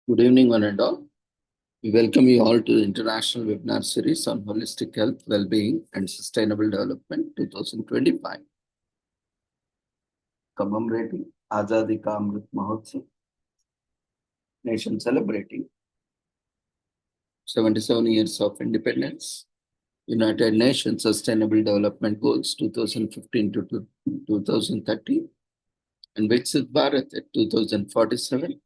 Good evening, one and all. We welcome you all to the International Webinar Series on Holistic Health, Well-being and Sustainable Development 2025, commemorating Azadi Ka Amrit Mahotsav, nation celebrating 77 years of independence, United Nations Sustainable Development Goals 2015 to 2030, and Viksit Bharat at 2047,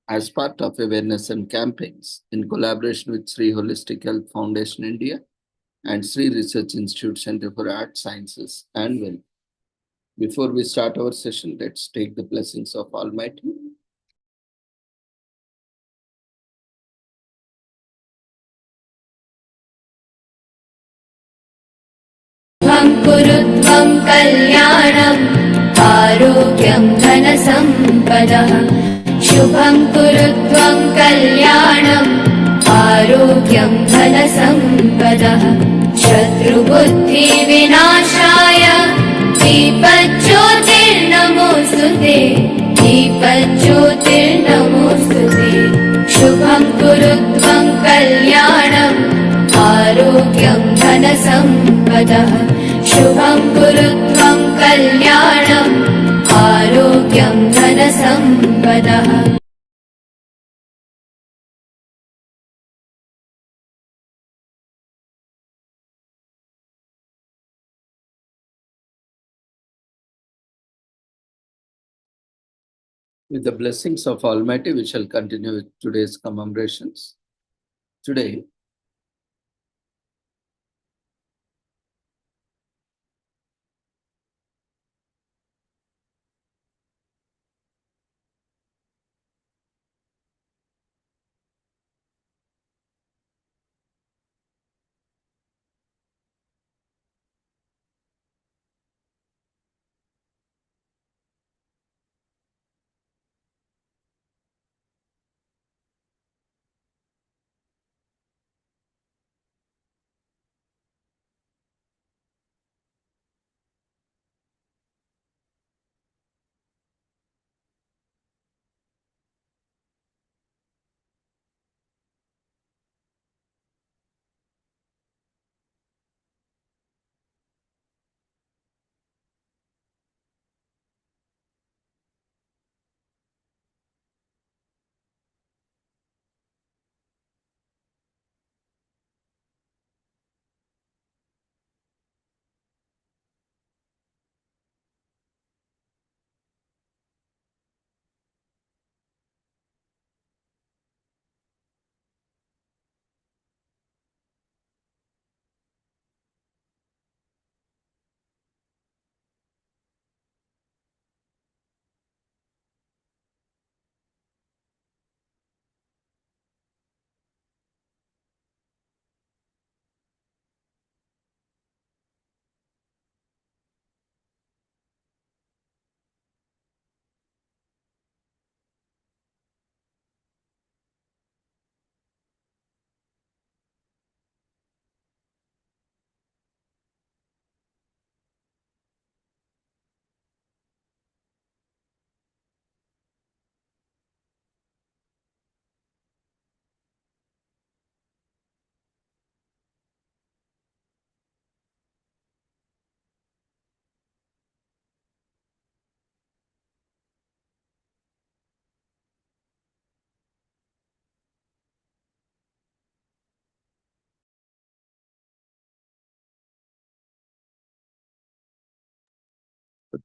as part of awareness and campaigns in collaboration with Sri Holistic Health Foundation India and Sri Research Institute Center for Art Sciences and Well. Before we start our session, let's take the blessings of Almighty. कुरुत्वं कल्याणम् आरोग्यं धनसम्पदः शुभं कुरुत्वं कल्याणम् आरोग्यं धनसम्पदः शत्रुबुद्धिविनाशाय दीपज्योतिर्नमोऽस्तुते दीपज्योतिर्नमोऽस्तुते शुभं कुरुत्वं कल्याणम् आरोग्यं धनसम्पदः शुभं कुरुत्वं कल्याणम् आरोग्यं धनसम्पदः With the blessings of Almighty, we shall continue with today's commemorations.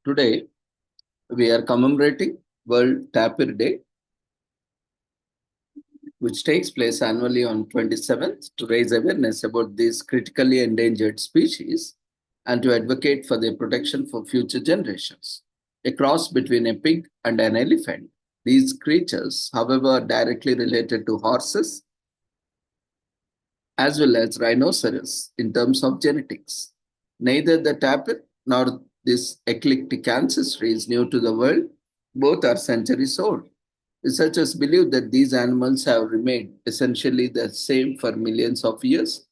Today, we are commemorating World Tapir Day, which takes place annually on 27th to raise awareness about these critically endangered species and to advocate for their protection for future generations. A cross between a pig and an elephant, these creatures, however, are directly related to horses as well as rhinoceros in terms of genetics. Neither the tapir nor this eclectic ancestry is new to the world. Both are centuries old. Researchers believe that these animals have remained essentially the same for millions of years.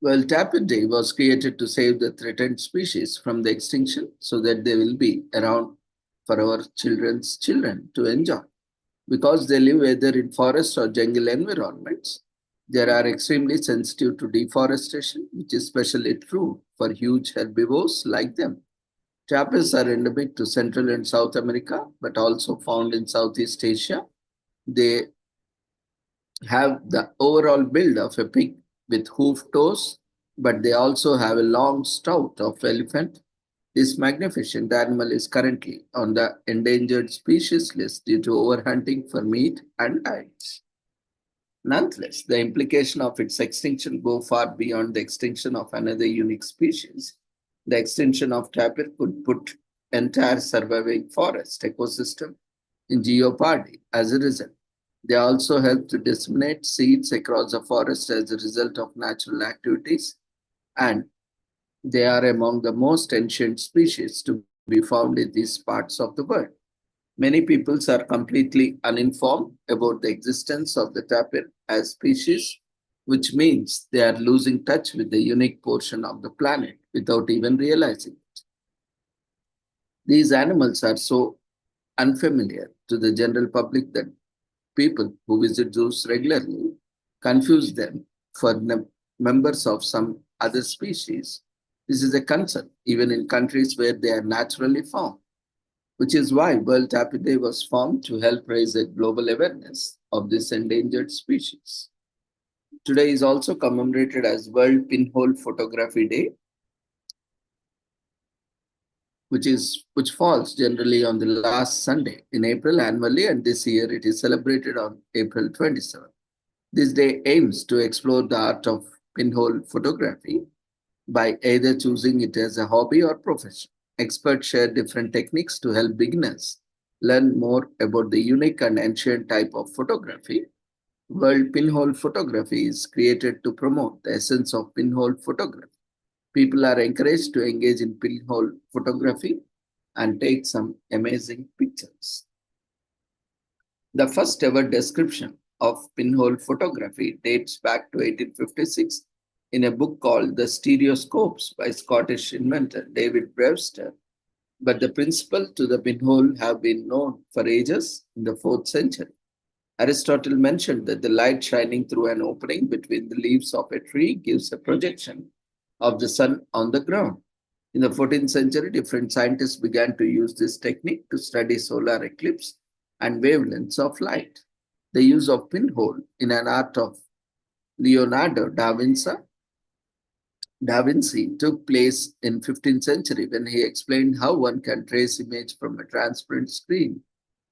Well, Tapir Day was created to save the threatened species from the extinction so that they will be around for our children's children to enjoy. Because they live either in forest or jungle environments, they are extremely sensitive to deforestation, which is especially true for huge herbivores like them. Tapirs are endemic to Central and South America, but also found in Southeast Asia. They have the overall build of a pig with hoofed toes, but they also have a long snout of elephant. This magnificent animal is currently on the endangered species list due to overhunting for meat and hides. Nonetheless, the implication of its extinction go far beyond the extinction of another unique species. The extinction of tapir could put entire surviving forest ecosystem in jeopardy as a result. They also help to disseminate seeds across the forest as a result of natural activities, and they are among the most ancient species to be found in these parts of the world. Many peoples are completely uninformed about the existence of the tapir as species, which means they are losing touch with the unique portion of the planet without even realizing it. These animals are so unfamiliar to the general public that people who visit zoos regularly confuse them for members of some other species. This is a concern even in countries where they are naturally found, which is why World Tapir Day was formed to help raise a global awareness of this endangered species. Today is also commemorated as World Pinhole Photography Day, which falls generally on the last Sunday in April annually, and this year it is celebrated on April 27th. This day aims to explore the art of pinhole photography by either choosing it as a hobby or profession. Experts share different techniques to help beginners learn more about the unique and ancient type of photography. World Pinhole Photography is created to promote the essence of pinhole photography. People are encouraged to engage in pinhole photography and take some amazing pictures. The first ever description of pinhole photography dates back to 1856 in a book called The Stereoscopes by Scottish inventor David Brewster. But the principle to the pinhole have been known for ages in the 4th century. Aristotle mentioned that the light shining through an opening between the leaves of a tree gives a projection of the sun on the ground. In the 14th century, different scientists began to use this technique to study solar eclipse and wavelengths of light. The use of pinhole in an art of Leonardo da Vinci took place in 15th century when he explained how one can trace image from a transparent screen.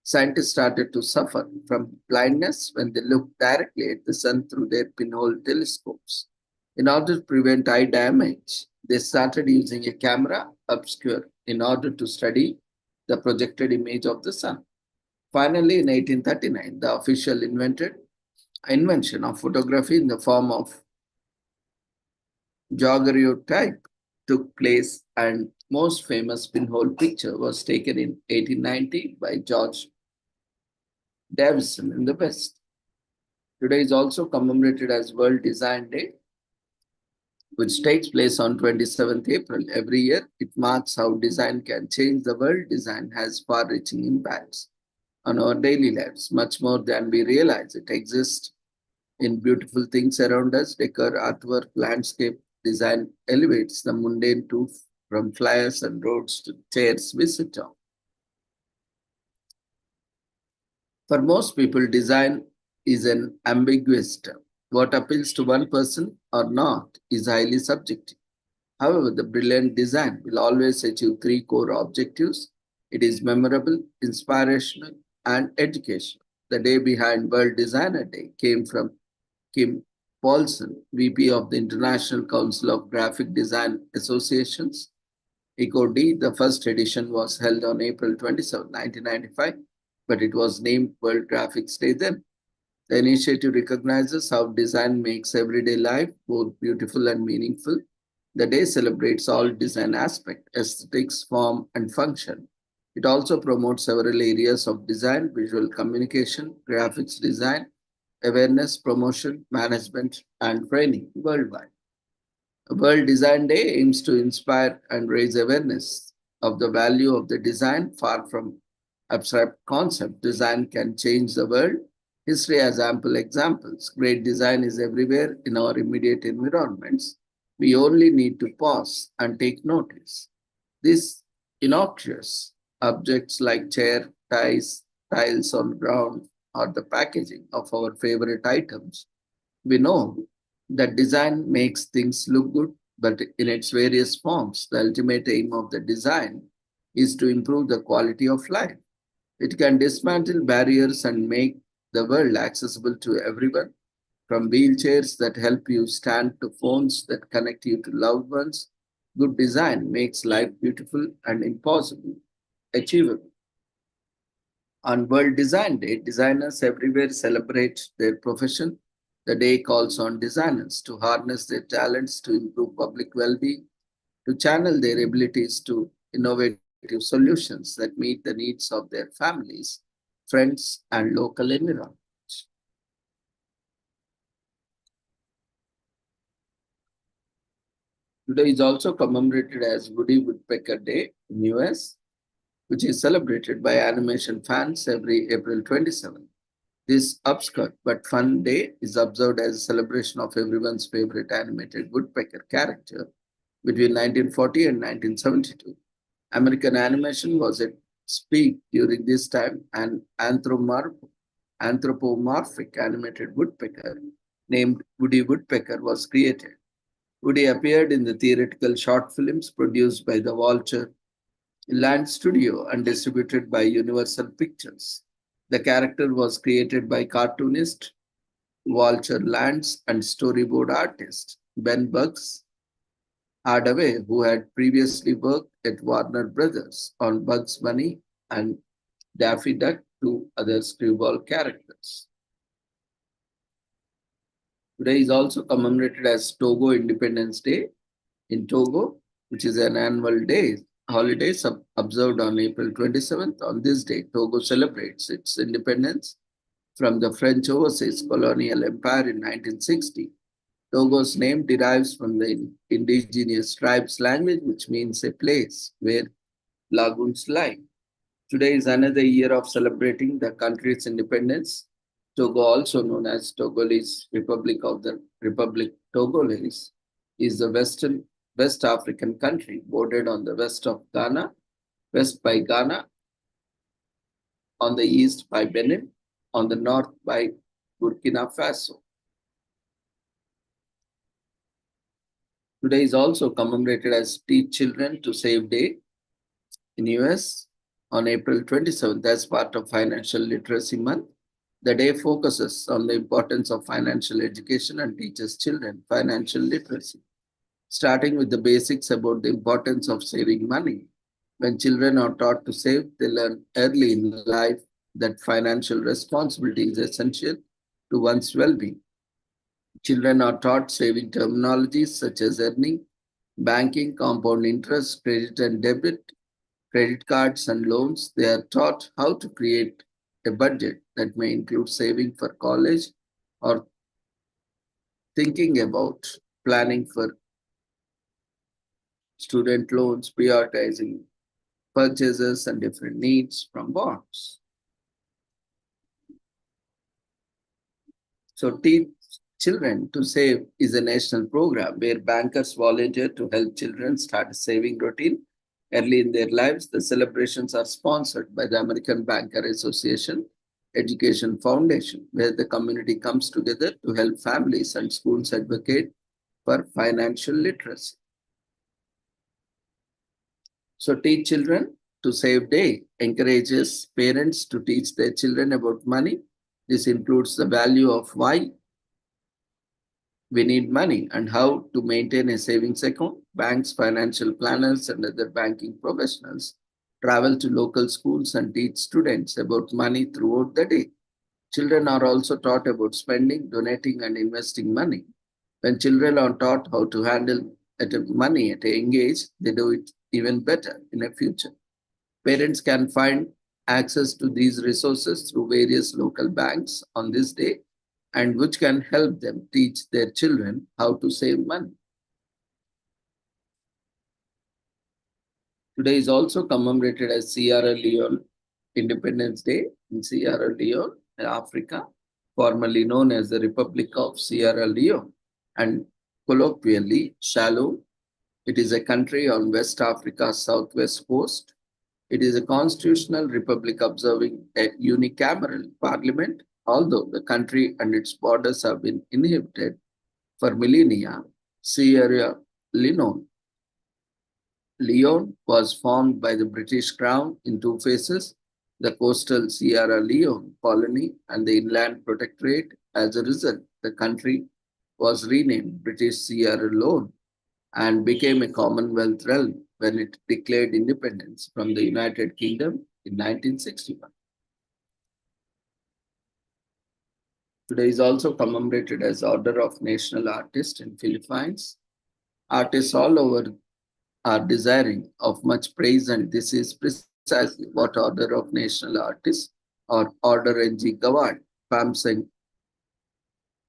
Scientists started to suffer from blindness when they looked directly at the sun through their pinhole telescopes. In order to prevent eye damage, they started using a camera obscure in order to study the projected image of the sun. Finally, in 1839, the official invention of photography in the form of daguerreotype took place, and most famous pinhole picture was taken in 1890 by George Davison in the West. Today is also commemorated as World Design Day, which takes place on 27th April. Every year, it marks how design can change the world. Design has far-reaching impacts on our daily lives, much more than we realize. It exists in beautiful things around us, decor, artwork, landscape. Design elevates the mundane to from flyers and roads to chairs we sit on. For most people, design is an ambiguous term. What appeals to one person or not is highly subjective. However, the brilliant design will always achieve 3 core objectives. It is memorable, inspirational, and educational. The day behind World Designer Day came from Kim Paulson, VP of the International Council of Graphic Design Associations. ECOD, the first edition was held on April 27, 1995, but it was named World Graphics Day then. The initiative recognizes how design makes everyday life both beautiful and meaningful. The day celebrates all design aspects, aesthetics, form, and function. It also promotes several areas of design: visual communication, graphics design, awareness, promotion, management, and training worldwide. World Design Day aims to inspire and raise awareness of the value of the design. Far from abstract concept, design can change the world. History has ample examples. Great design is everywhere in our immediate environments. We only need to pause and take notice. These innocuous objects like chair, ties, tiles on ground, or the packaging of our favorite items, we know that design makes things look good, but in its various forms, the ultimate aim of the design is to improve the quality of life. It can dismantle barriers and make the world accessible to everyone, from wheelchairs that help you stand to phones that connect you to loved ones. Good design makes life beautiful and impossible, achievable. On World Design Day, designers everywhere celebrate their profession. The day calls on designers to harness their talents to improve public well being, to channel their abilities to innovative solutions that meet the needs of their families, friends, and local environment. Today is also commemorated as Woody Woodpecker Day in US, which is celebrated by animation fans every April 27th. This upskirt but fun day is observed as a celebration of everyone's favorite animated woodpecker character between 1940 and 1972. American animation was at its peak during this time, and anthropomorphic animated woodpecker named Woody Woodpecker was created. Woody appeared in the theatrical short films produced by the Vulture Land Studio and distributed by Universal Pictures. The character was created by cartoonist Walter Lantz and storyboard artist Ben Bugs Hardaway, who had previously worked at Warner Brothers on Bugs Bunny and Daffy Duck, two other screwball characters. Today is also commemorated as Togo Independence Day in Togo, which is an annual day holiday observed on April 27th. On this day, Togo celebrates its independence from the French overseas colonial empire in 1960. Togo's name derives from the indigenous tribes' language, which means a place where lagoons lie. Today is another year of celebrating the country's independence. Togo, also known as Togolese Republic of the Republic Togolese, is the West African country bordered on the west of Ghana, west by Ghana, on the east by Benin, on the north by Burkina Faso. Today is also commemorated as Teach Children to Save Day in US on April 27th as part of Financial Literacy Month. The day focuses on the importance of financial education and teaches children financial literacy, starting with the basics about the importance of saving money. When children are taught to save, they learn early in life that financial responsibility is essential to one's well being. Children are taught saving terminologies such as earning, banking, compound interest, credit and debit, credit cards, and loans. They are taught how to create a budget that may include saving for college or thinking about planning for student loans, prioritizing purchases and different needs from bonds. So, Teach Children to Save is a national program where bankers volunteer to help children start a saving routine early in their lives. The celebrations are sponsored by the American Banker Association Education Foundation, where the community comes together to help families and schools advocate for financial literacy. So, Teach Children to Save Day encourages parents to teach their children about money. This includes the value of why we need money and how to maintain a savings account. Banks, financial planners, and other banking professionals travel to local schools and teach students about money throughout the day. Children are also taught about spending, donating, and investing money. When children are taught how to handle money at a young age, they do it even better in the future. Parents can find access to these resources through various local banks on this day, and which can help them teach their children how to save money. Today is also commemorated as Sierra Leone Independence Day in Sierra Leone, Africa, formerly known as the Republic of Sierra Leone, and colloquially Shalom. It is a country on West Africa's southwest coast. It is a constitutional republic observing a unicameral parliament, although the country and its borders have been inhabited for millennia. Sierra Leone was formed by the British Crown in two phases, the coastal Sierra Leone colony and the inland protectorate. As a result, the country was renamed British Sierra Leone and became a Commonwealth realm when it declared independence from the United Kingdom in 1961. Today is also commemorated as Order of National Artist in Philippines. Artists all over are desiring of much praise, and this is precisely what Order of National Artists or Order NG Gawad Pamseng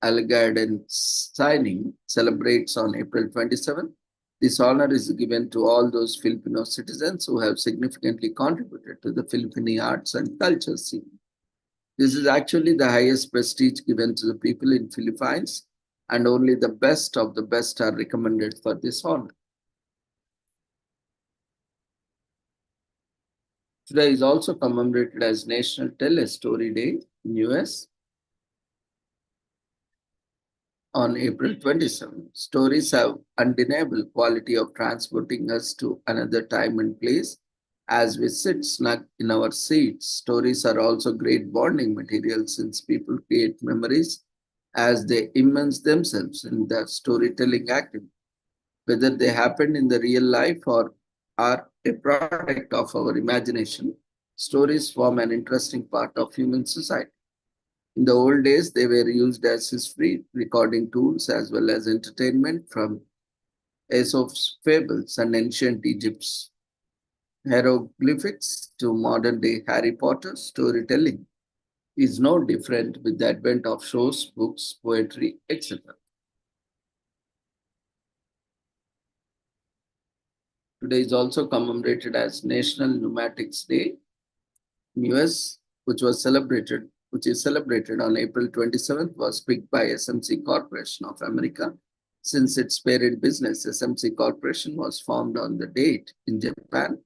Algaden signing celebrates on April 27. This honor is given to all those Filipino citizens who have significantly contributed to the Filipino arts and culture scene. This is actually the highest prestige given to the people in Philippines, and only the best of the best are recommended for this honor. Today is also commemorated as National Tell a Story Day in US on April 27. Stories have undeniable quality of transporting us to another time and place. As we sit snug in our seats, stories are also great bonding material since people create memories as they immerse themselves in the storytelling activity. Whether they happened in the real life or are a product of our imagination, stories form an interesting part of human society. In the old days, they were used as history recording tools as well as entertainment, from Aesop's fables and ancient Egypt's hieroglyphics to modern day Harry Potter storytelling is no different with the advent of shows, books, poetry, etc. Today is also commemorated as National Pneumatics Day in US, which is celebrated on April 27th, was picked by SMC Corporation of America. Since its parent business, SMC Corporation, was formed on the date in Japan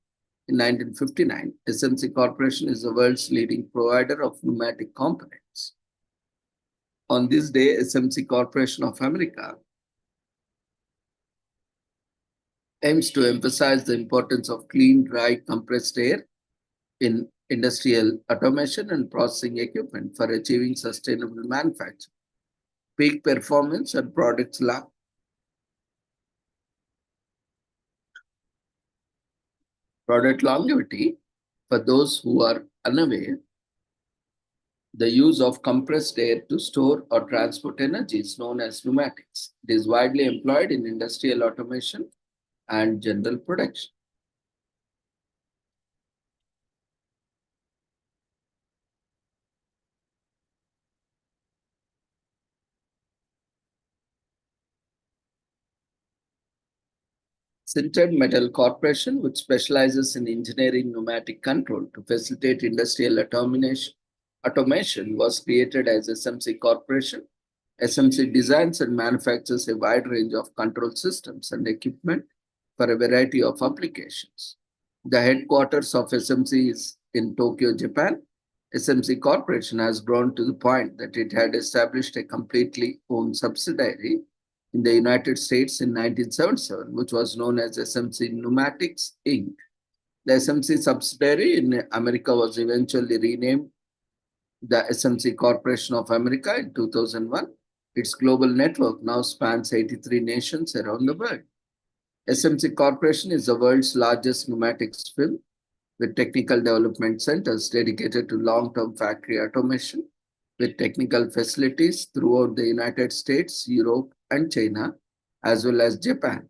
in 1959. SMC Corporation is the world's leading provider of pneumatic components. On this day, SMC Corporation of America aims to emphasize the importance of clean, dry, compressed air in industrial automation and processing equipment for achieving sustainable manufacturing, peak performance, and product longevity. For those who are unaware, the use of compressed air to store or transport energy is known as pneumatics. It is widely employed in industrial automation and general production. Sintered Metal Corporation, which specializes in engineering pneumatic control to facilitate industrial automation, was created as SMC Corporation. SMC designs and manufactures a wide range of control systems and equipment for a variety of applications. The headquarters of SMC is in Tokyo, Japan. SMC Corporation has grown to the point that it had established a completely owned subsidiary in the United States in 1977, which was known as SMC Pneumatics Inc. The SMC subsidiary in America was eventually renamed the SMC Corporation of America in 2001. Its global network now spans 83 nations around the world. SMC Corporation is the world's largest pneumatics firm with technical development centers dedicated to long-term factory automation, with technical facilities throughout the United States, Europe, and China, as well as Japan.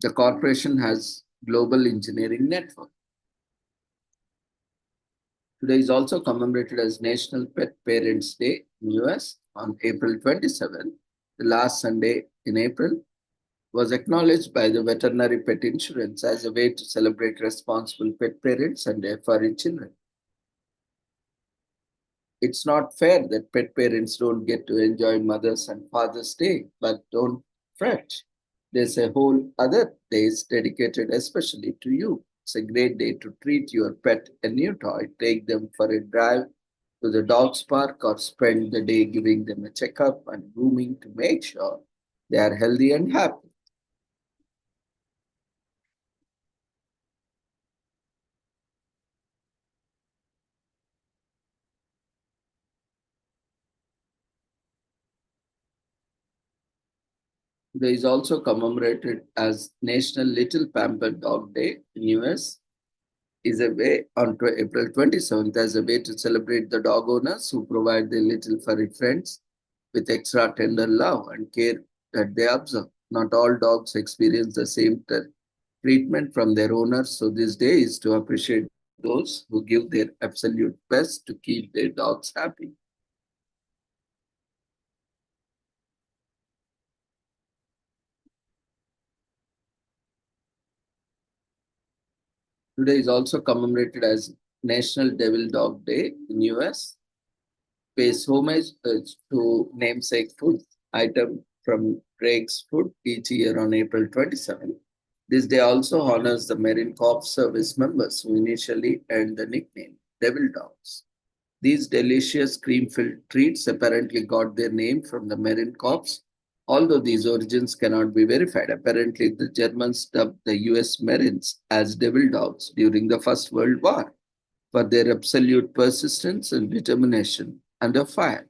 The corporation has global engineering network. Today is also commemorated as National Pet Parents Day in US on April 27, the last Sunday in April. was acknowledged by the veterinary pet insurance as a way to celebrate responsible pet parents and their furry children. It's not fair that pet parents don't get to enjoy Mother's and Father's Day, but don't fret. There's a whole other days dedicated especially to you. It's a great day to treat your pet a new toy, take them for a drive to the dog's park, or spend the day giving them a checkup and grooming to make sure they are healthy and happy. Today is also commemorated as National Little Pampered Dog Day in US. Is a way on April 27th as a way to celebrate the dog owners who provide their little furry friends with extra tender love and care that they observe. Not all dogs experience the same treatment from their owners, so this day is to appreciate those who give their absolute best to keep their dogs happy. Today is also commemorated as National Devil Dog Day in US. Pays homage to namesake food item from Drake's Food each year on April 27. This day also honors the Marine Corps service members who initially earned the nickname Devil Dogs. These delicious cream-filled treats apparently got their name from the Marine Corps, although these origins cannot be verified. Apparently, the Germans dubbed the US Marines as Devil Dogs during the First World War for their absolute persistence and determination under fire.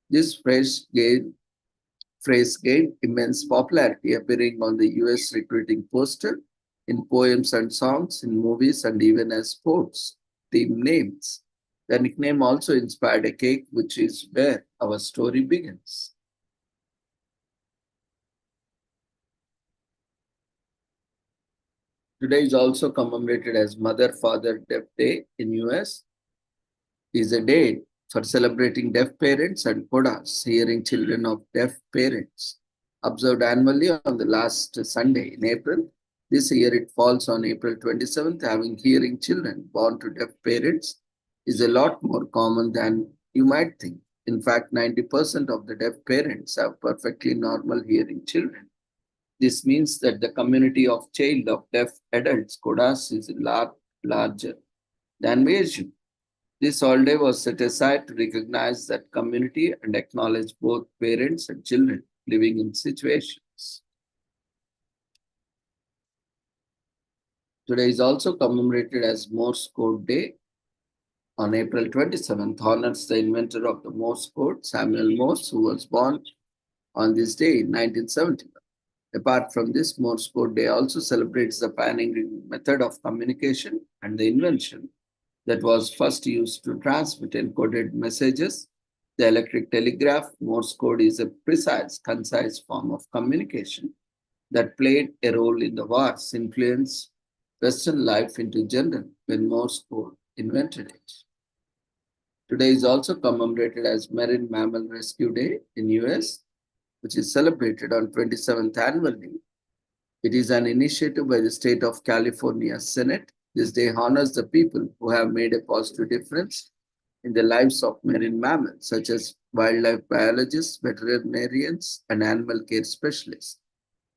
This phrase gained immense popularity, appearing on the US recruiting poster, in poems and songs, in movies, and even as sports team names. The nickname also inspired a cake, which is where our story begins. Today is also commemorated as Mother-Father Deaf Day in US. Is a day for celebrating deaf parents and CODAs, hearing children of deaf parents, observed annually on the last Sunday in April. This year it falls on April 27th. Having hearing children born to deaf parents is a lot more common than you might think. In fact, 90% of the deaf parents have perfectly normal hearing children. This means that the community of child of deaf adults, CODAs, is larger than we assume. This holiday was set aside to recognize that community and acknowledge both parents and children living in situations. Today is also commemorated as Morse Code Day. On April 27th, honors the inventor of the Morse code, Samuel Morse, who was born on this day in 1971. Apart from this, Morse Code Day also celebrates the pioneering method of communication and the invention that was first used to transmit encoded messages. The electric telegraph, Morse code, is a precise, concise form of communication that played a role in the war's influence Western life into general when Morse code invented it. Today is also commemorated as Marine Mammal Rescue Day in US, which is celebrated on 27th annually. It is an initiative by the state of California Senate. This day honors the people who have made a positive difference in the lives of marine mammals, such as wildlife biologists, veterinarians, and animal care specialists.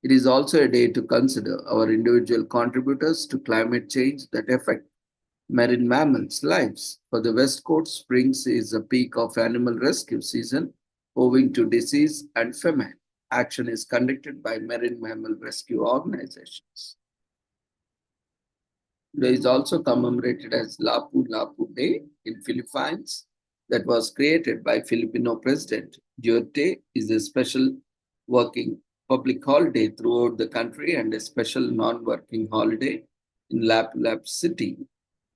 It is also a day to consider our individual contributors to climate change that affect marine mammals' lives. For the West Coast, springs is a peak of animal rescue season owing to disease and famine. Action is conducted by marine mammal rescue organizations. Today is also commemorated as Lapu-Lapu Day in Philippines that was created by Filipino President Duterte. Is a special working public holiday throughout the country and a special non-working holiday in Lapu-Lapu City.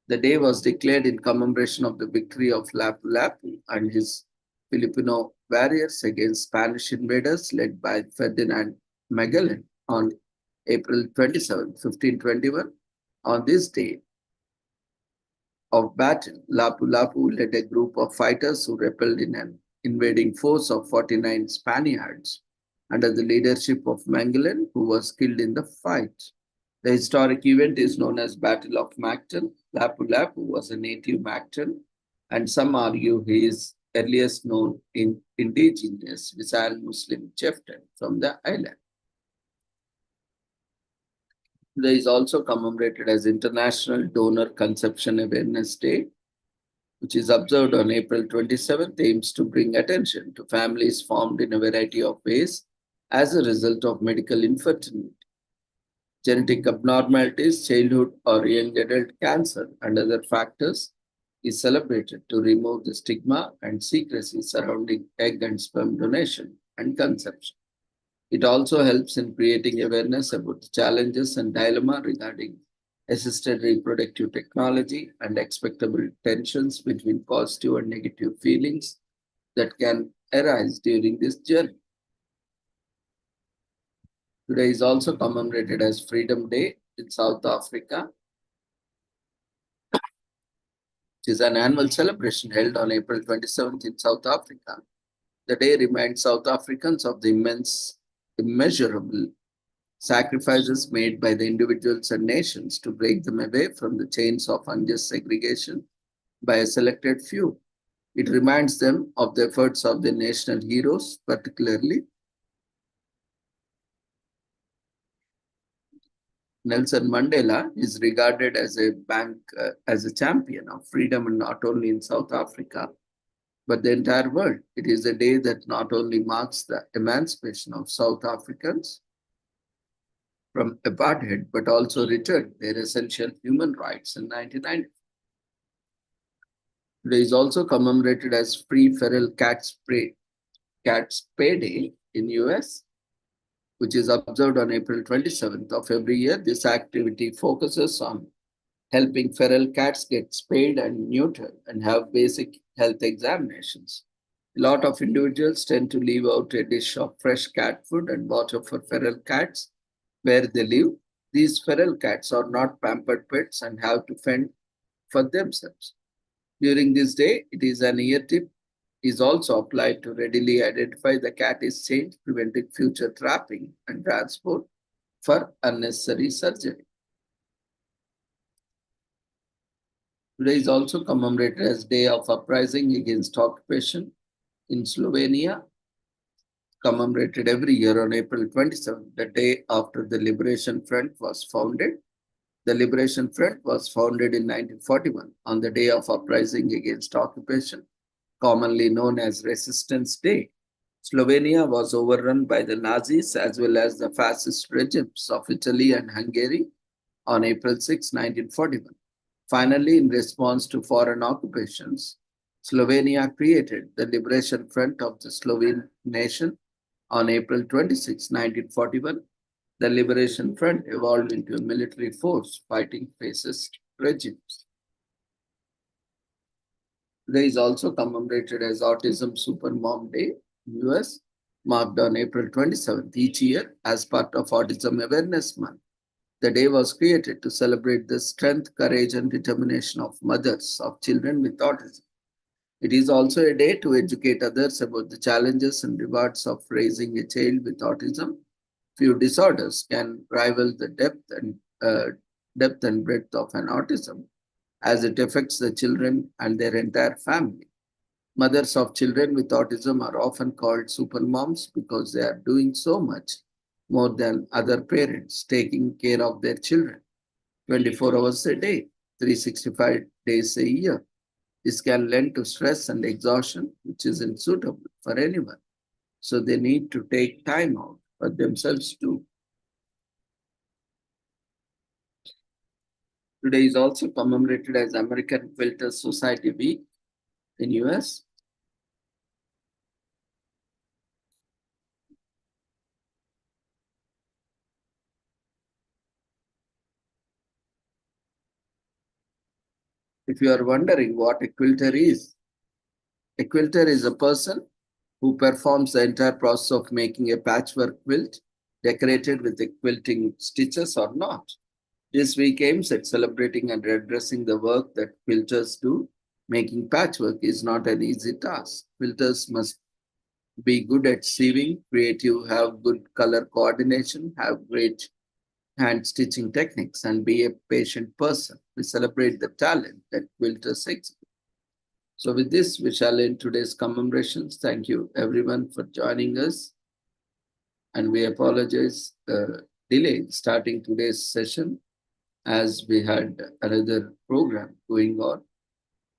The day was declared in commemoration of the victory of Lapu-Lapu and his Filipino warriors against Spanish invaders led by Ferdinand Magellan on April 27, 1521. On this day of battle, Lapu-Lapu led a group of fighters who repelled in an invading force of 49 Spaniards. under the leadership of Mangalan, who was killed in the fight. The historic event is known as Battle of Mactan. Lapu-Lapu was a native Mactan, and some argue he is earliest known in indigenous Visayas Muslim chieftain from the island. Today is also commemorated as International Donor Conception Awareness Day, which is observed on April 27th, aims to bring attention to families formed in a variety of ways as a result of medical infertility, genetic abnormalities, childhood or young adult cancer, and other factors, is celebrated to remove the stigma and secrecy surrounding egg and sperm donation and conception. It also helps in creating awareness about the challenges and dilemma regarding assisted reproductive technology and expectable tensions between positive and negative feelings that can arise during this journey. Today is also commemorated as Freedom Day in South Africa, which is an annual celebration held on April 27th in South Africa. The day reminds South Africans of the immeasurable sacrifices made by the individuals and nations to break them away from the chains of unjust segregation by a selected few. It reminds them of the efforts of the national heroes, particularly Nelson Mandela is regarded as a champion of freedom, and not only in South Africa, but the entire world. It is a day that not only marks the emancipation of South Africans from apartheid, but also returned their essential human rights in 1990. Today is also commemorated as Free Feral Cats Pay Day in US, which is observed on April 27th of every year. This activity focuses on helping feral cats get spayed and neutered and have basic health examinations. A lot of individuals tend to leave out a dish of fresh cat food and water for feral cats where they live. These feral cats are not pampered pets and have to fend for themselves. During this day, it is an ear tip is also applied to readily identify the cat is changed, preventing future trapping and transport for unnecessary surgery. Today is also commemorated as Day of Uprising Against Occupation in Slovenia, commemorated every year on April 27th, the day after the Liberation Front was founded. The Liberation Front was founded in 1941 on the day of uprising against occupation, commonly known as Resistance Day. Slovenia was overrun by the Nazis as well as the fascist regimes of Italy and Hungary on April 6, 1941. Finally, in response to foreign occupations, Slovenia created the Liberation Front of the Slovene nation on April 26, 1941. The Liberation Front evolved into a military force fighting fascist regimes. Today is also commemorated as Autism Supermom Day in US, marked on April 27th each year as part of Autism Awareness Month. The day was created to celebrate the strength, courage, and determination of mothers of children with autism. It is also a day to educate others about the challenges and rewards of raising a child with autism. Few disorders can rival the depth and breadth of an autism, as it affects the children and their entire family. Mothers of children with autism are often called supermoms because they are doing so much more than other parents, taking care of their children 24 hours a day, 365 days a year. This can lend to stress and exhaustion, which isn't suitable for anyone. So they need to take time out for themselves too. Today is also commemorated as American Quilters Society Week in US. If you are wondering what a quilter is a person who performs the entire process of making a patchwork quilt decorated with the quilting stitches or not. This week aims at celebrating and addressing the work that quilters do. Making patchwork is not an easy task. Quilters must be good at sieving, creative, have good color coordination, have great hand stitching techniques, and be a patient person. We celebrate the talent that built us. So with this, we shall end today's commemorations. Thank you everyone for joining us. And we apologize delay in starting today's session as we had another program going on.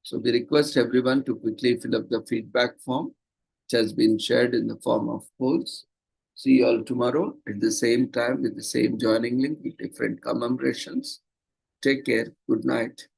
So we request everyone to quickly fill up the feedback form, which has been shared in the form of polls. See you all tomorrow at the same time with the same joining link with different commemorations. Take care. Good night.